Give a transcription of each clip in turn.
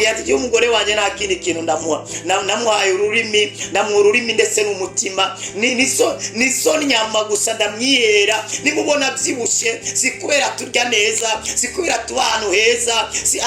amubwira ati iyo umugore wanjye nta kindi kintu namuhaye ururimi ndetse n'umutima niso nyama gusa ndamwihera. nimubona byibushye si kubera turya neza, si kubera tuba ahantu heza, si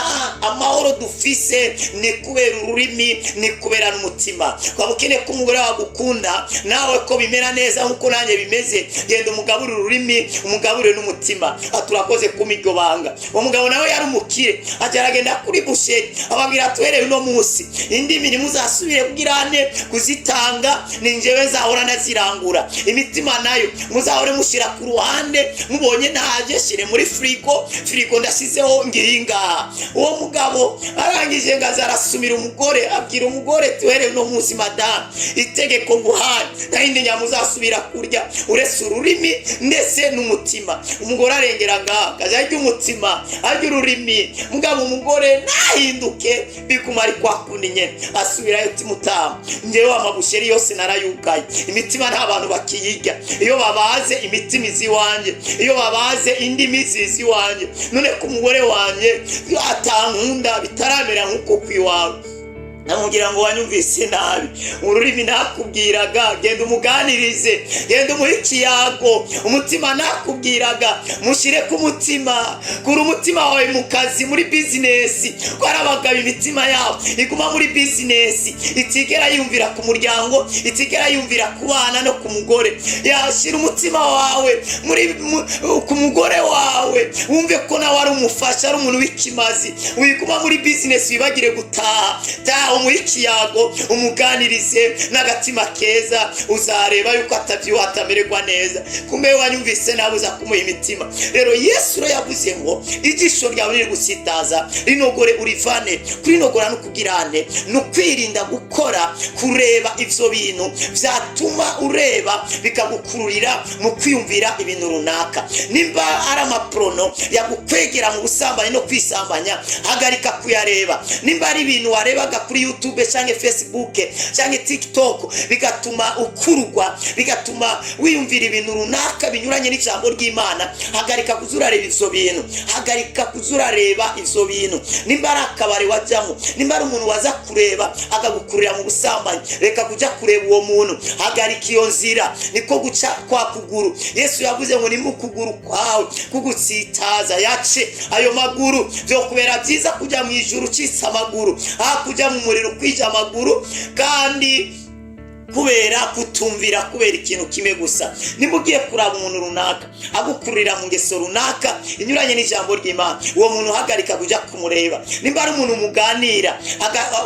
amahoro dufise ni kubera ururimi, ni kubera n'umutima. Kwa mukene ko umugore wagukunda nawe ko bimera neza nkuko nanjye bimeze, genda umugabure ururimi, umugabure n'umutima. Aturakoze kumigyo banga. Uwo mugabo nawe yari umukire, ageragenda kuri busheri ababwira tuhere uno munsi indi mirimo uzasubire kugirane kuzitanga, ninjewe zahora nazirangura. Imitima nayo muzahore mushira ku ruhande, mubonye ntaje shire muri frigo ndasizeho ngiringa. Uwo mugabo arangije ngaza arasumira umugore, abwira umugore tuhere uno munsi madame, itegeko nguhaye kandi nyamuzasubira kurya uretse ururimi ndetse n'umutima. Umugore arengeraga kaza y'umutima ajya ururimi. Mugabo umugore nahinduke bikumari kwa kundi nyene asubira yo timutama. Ngewe amabusheri yose narayugaye, imitima nta bantu bakiyirya. Iyo babaze imitima iziwanje, iyo babaze indimi ziziwanje. None ku mugore wanje atankunda bitaramera nkuko kwiwawe, namugira ngo wanyumvise nabi. Ururimi nakubwiraga genda umuganirize, genda umuhikiyago. Umutima nakubwiraga mushire ku mutima, kuri umutima wawe mu kazi, muri business. Ko arabagaba imitima yabo iguma muri business, itigera yumvira ku muryango, itigera yumvira ku bana no ku mugore. Yashira umutima wawe muri ku mugore wawe, wumve ko nawe ari umufasha, ari umuntu w'ikimazi. Wiguma muri business wibagire gutaha umuhikiyago, umuganirize n'agatima keza, uzareba yuko atamererwa neza. Kumbe wanyumvise nabuza kumuha imitima. Rero Yesu yavuze ngo ijisho ryawe riri gusitaza rinogore urivane. Kurinogora no kugirane no kwirinda gukora kureba ivyo bintu vyatuma ureba bikagukururira mu kwiyumvira ibintu runaka. Nimba ari amaprono yagukwegera mu busambanyi no kwisambanya, hagarika kuyareba. Nimba ari ibintu warebaga kuri YouTube cyangwa Facebook cyangwa TikTok bigatuma ukurugwa, bigatuma wiyumvira ibintu runaka binyuranye n'ijambo ry'Imana, hagarika kuzurareba ivyo bintu, hagarika kuzurareba ivyo bintu. Nimba ari akabari wajyamo, nimba ari umuntu waza kureba akagukurira mu busambanyi, reka kujya kureba uwo muntu, hagarika iyo nzira. Niko guca kwa kuguru. Yesu yavuze ngo ni mu kuguru kwawe kugutsitaza yace ayo maguru, byo kubera byiza kujya mu ijuru cisa amaguru kujya mu muriro kwija amaguru, kandi kubera kutumvira kubera ikintu kimwe gusa. Nimugiye kuraba umuntu runaka agukurira mu ngeso runaka inyuranye n'ijambo ry'Imana, uwo muntu hagarika kujya kumureba. Nimba ari umuntu muganira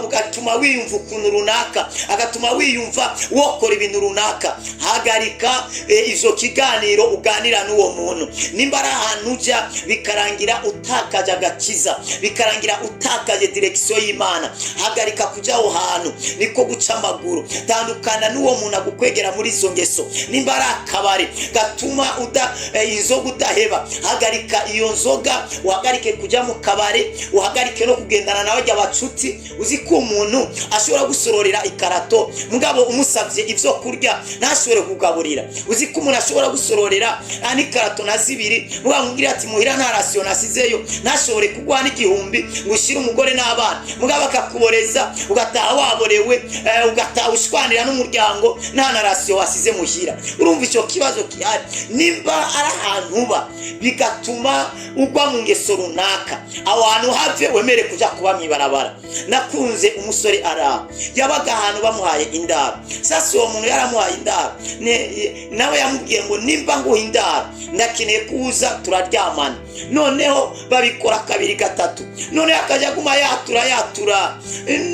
ugatuma wiyumva ukuntu runaka, agatuma wiyumva wokora ibintu runaka, hagarika izo kiganiro uganira n'uwo muntu. Nimba ari ahantu ujya bikarangira utakaje agakiza, bikarangira utakaje direction y'Imana, hagarika kujya aho hantu. Niko guca amaguru. Tandukana n'uwo muntu agukwegera muri izo ngeso. Nimba ari akabari gatuma inzoga udaheba, hagarika iyo nzoga, uhagarike kujya mu kabari, uhagarike no kugendana nawe y'abacuti. Uzi ko umuntu ashobora gusororera ikarato, mugabo umusavye ivyo kurya ntashobore kugaburira. Uzi ko umuntu ashobora gusororera ikarato na zibiri, mugambwira ati muhira nta ration nasizeyo, ntashobore kugwana igihumbi ngushira umugore n'abana, mugabo akakuboreza ugataha waborewe, ugataha ushwanira n'umuryango nta na ration wasize muhira. Urumva icyo kibazo kihari. Nimba ari ahantu uba bigatuma ugwa mu ngeso runaka, abantu have wemere kuja kuba mwibarabara. Nakunze umusore Raba, yabaga ahantu bamuhaye indaro. Sasa uwo muntu yaramuhaye indaro, nawe yamubwiye ngo nimba ngo indaro ndakeneye kuza turaryamana. Noneho babikora kabiri gatatu, none akajya guma yatura,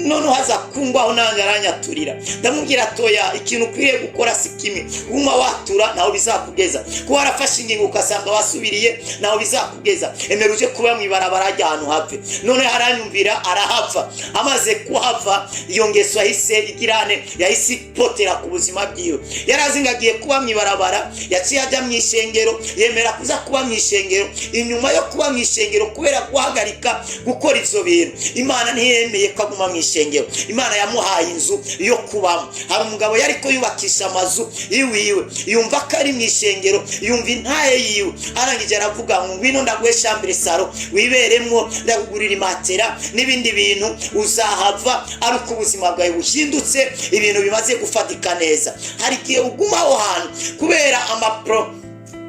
none haza kungwaho nanjye aranyaturira. Ndamubwira toya ikintu kwiriye gukora sikimwe, guma watura naho bizakugeza. Kuba warafashe ingingo ukasanga wasubiriye naho bizakugeza. Emeruje kuba mwibarabara ajyana have. None haranyumvira arahava. Amaze kuhava iyo ngeso yahise igirane, yahise potera ku buzima bwiwe. Yarazingagiye kuba mwibarabara, yaciye ajya mwishengero, yemera kuza kuba mwishengero. nyuma yo kuba mu ishengero kubera guhagarika gukora ivyo bintu Imana ntiyemeye ko aguma mu ishengero. Imana yamuhaye inzu yo kubamo. Hari umugabo yariko yubakisha amazu iwiwe, yumva ko ari mu ishengero, yumva intaye yiwe, arangije aravuga ngo ngwino ndaguhe chambre salo wiberemwo, ndakugurira imatera n'ibindi bintu, uzahava ari uko ubuzima bwawe buhindutse, ibintu bimaze gufatika neza. Hari igihe uguma aho hantu kubera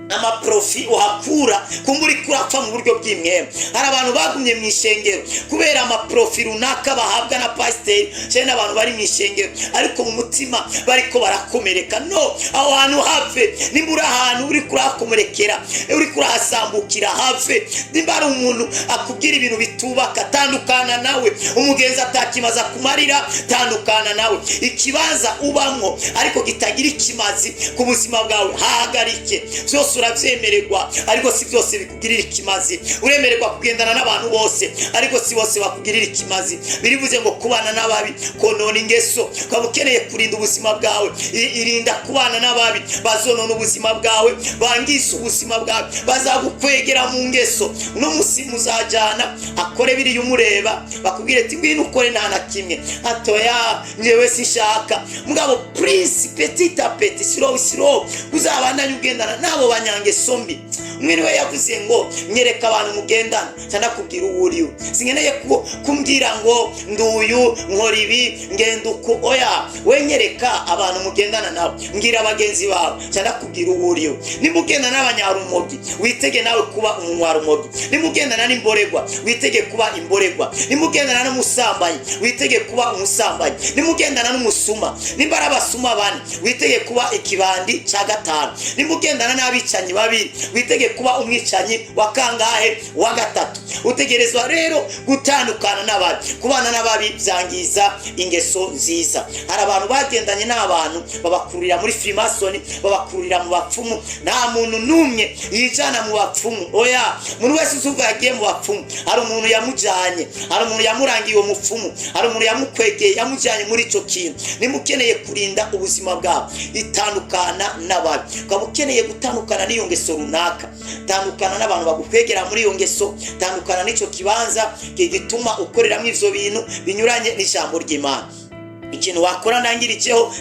amaprofi uhakura kumburi kurapfa mu buryo bw'imwema. Hari abantu bagumye mu ishengero kubera amaprofi runaka bahabwa na pasiteri cyane n'abantu bari mu ishengero ariko mu mutima bariko barakomereka. No, aho hantu have. Nimbura ahantu uri kurakomerekera, uri kurahasambukira have. Nimba ari umuntu akubwira ibintu bitubaka, tandukana nawe. Umugenzi atakimaza kumarira, tandukana nawe. Ikibanza ubamwo ariko kitagira ikimazi ku buzima bwawe, hahagarike. Byose uravyemererwa ariko si byose bikugirira ikimazi. Uremererwa kugendana n'abantu bose ariko si bose bakugirira ikimazi. Birivuze ngo kubana n'ababi konona ingeso. Ukeneye kurinda ubuzima bwawe, irinda kubana n'ababi bazonona ubuzima bwawe, bangisa ubuzima bwawe, bazagukwegera mu ngeso. Uno musi muzajana akore biri umureba, bakubwire ati ngwino ukore nta na kimwe, atoya nyewe sishaka. Mugabo please petit à petit, slow uzabandanye ugendana nabo banyangeso mbi. Umwe we yavuze ngo nyereka abantu mugendana cyane kubwira uwuriwe. Singeneye kumbwira ngo nduyu nkora ibi ngenda uko. Oya, we nyereka abantu mugendana nabo, mbwira abagenzi bawe cyane kubwira uwuriwe. Nimugendana n'abanyarumogi, witege nawe kuba umunywarumogi. Nimugendana n'imboregwa, witege kuba imboregwa. Nimugendana n'umusambanyi, witege kuba umusambanyi. Nimugendana n'umusuma, nimba abasuma bane, witege kuba ikibandi cya gatanu. Nimugendana n'abicanyi babiri, witege kuba umwicanyi wa kangahe? Wa gatatu. Utegerezwa rero gutandukana n'ababi. Kubana n'ababi byangiza ingeso nziza. Hari abantu bagendanye n'abantu babakurira muri Freemason, babakurira mu bapfumu. Nta muntu numwe yijana mu bapfumu. Oya, umuntu wese uzuva yagiye mu bapfumu, hari umuntu yamujanye, hari umuntu yamurangiye uwo mupfumu, hari umuntu yamukwegeye yamujanye muri ico kintu. Nimukeneye kurinda ubuzima bwawe, itandukana n'ababi. Ukaba ukeneye gutandukana n'iyo ngeso runaka, tandukana n'abantu bagukwegera muri iyo ngeso, tandukana n'ico kibanza gituma ukoreramo ivyo bintu binyuranye n'ijambo ry'Imana. Ikintu wakora ndangiriceho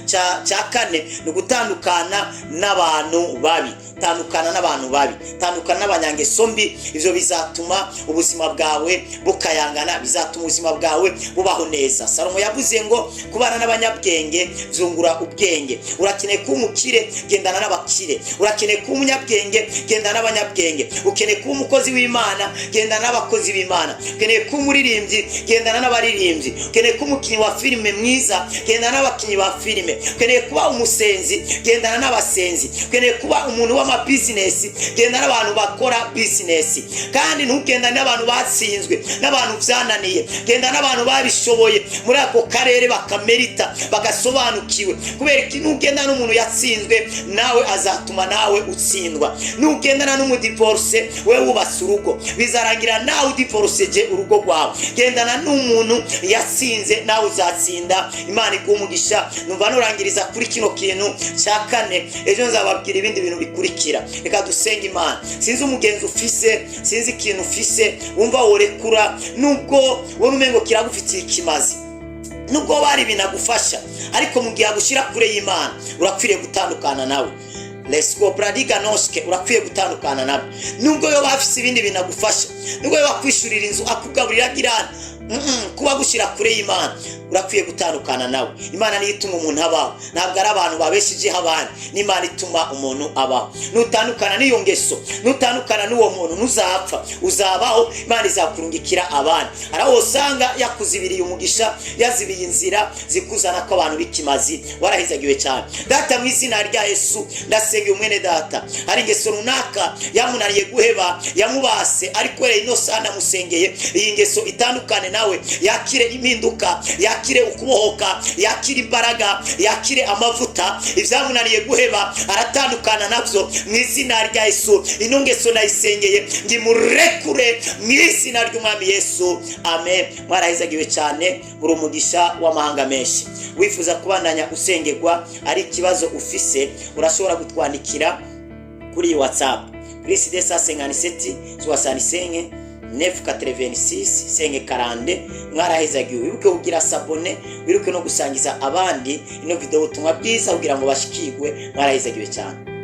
cya kane ni gutandukana n'abantu babi. Tandukana n'abantu babi, tandukana n'abanyangeso mbi. Ivyo bizatuma ubuzima bwawe bukayangana, bizatuma ubuzima bwawe bubaho neza. Salomo yavuze ngo kubana n'abanyabwenge zungura ubwenge. Urakeneye kuba umukire, gendana n'abakire. Urakeneye kuba umunyabwenge, gendana n'abanyabwenge. Ukeneye kuba umukozi w'Imana, gendana n'abakozi b'Imana. Ukeneye kuba umuririmbyi, gendana n'abaririmbyi. Ukeneye kuba umukinnyi wa filime mwiza, gendana n'abakinnyi ba filime. Ukeneye kuba umusenzi, gendana n'abasenzi. Ukeneye kuba umuntu w'ama business, gendana n'abantu bakora business. Kandi ntugendane n'abantu batsinzwe, n'abantu byananiye. Gendana n'abantu babishoboye muri ako karere, bakamerita, bagasobanukiwe. Kubera iki nugendana n'umuntu yatsinzwe, nawe azatuma nawe utsindwa. Nugendana n'umudivorce, we wubase urugo, bizarangira nawe udivorceje urugo rwawe. Gendana n'umuntu yatsinze, nawe uzatsinda. Imana igumugisha. Numva nurangiriza kuri kino kintu cya kane, ejo nzababwira ibindi bintu bikurikira. Reka dusenge Imana. Sinzi umugenzi ufise, sinzi ikintu ufise wumva worekura, nubwo wone umengo kiragufitiye ikimazi, nubwo bari binagufasha, ariko mu gihe agushira kure y'Imana urakwiriye gutandukana nawe. Let's go pradiga noske, urakwiye gutandukana nawe. Nubwo yo bafise ibindi binagufasha, nubwo yo bakwishurira inzu, akugaburira girana, kuba gushira kure y'Imana urakwiye gutandukana nawe. Imana niyo ituma umuntu abaho, ntabwo ari abantu babeshijeho abandi. N'Imana ituma umuntu abaho. Nutandukana n'iyo ngeso, nutandukana n'uwo muntu, ntuzapfa, uzabaho. Imana izakurungikira abandi. Araho usanga yakuzibiriye umugisha, yazibiye inzira zikuzana ko abantu bikimazi. Warahizagiwe cyane. Data, mu izina rya Yesu ndasengeye umwene data, hari ingeso runaka yamunariye guheba, yamubase, ariko rero ino sana musengeye iyi ngeso itandukane nawe, yakire impinduka, yakire ukubohoka, yakire imbaraga, yakire amavuta. Ivyamunaniye guheba aratandukana navyo mu izina rya Yesu. Ino ngeso nayisengeye ngimurekure mu izina ry'Umwami Yesu, amen. Mwarahizagiwe cyane, muri umugisha w'amahanga menshi. Wifuza kubandanya usengerwa, ari ikibazo ufise, urashobora gutwandikira kuri WhatsApp plus 257 65 986 540. Mwarahezagiwe, wibuke kugira sabone, wibuke no gusangiza abandi ino video ubutumwa bwiza kugira ngo bashikirwe. Mwarahezagiwe cyane.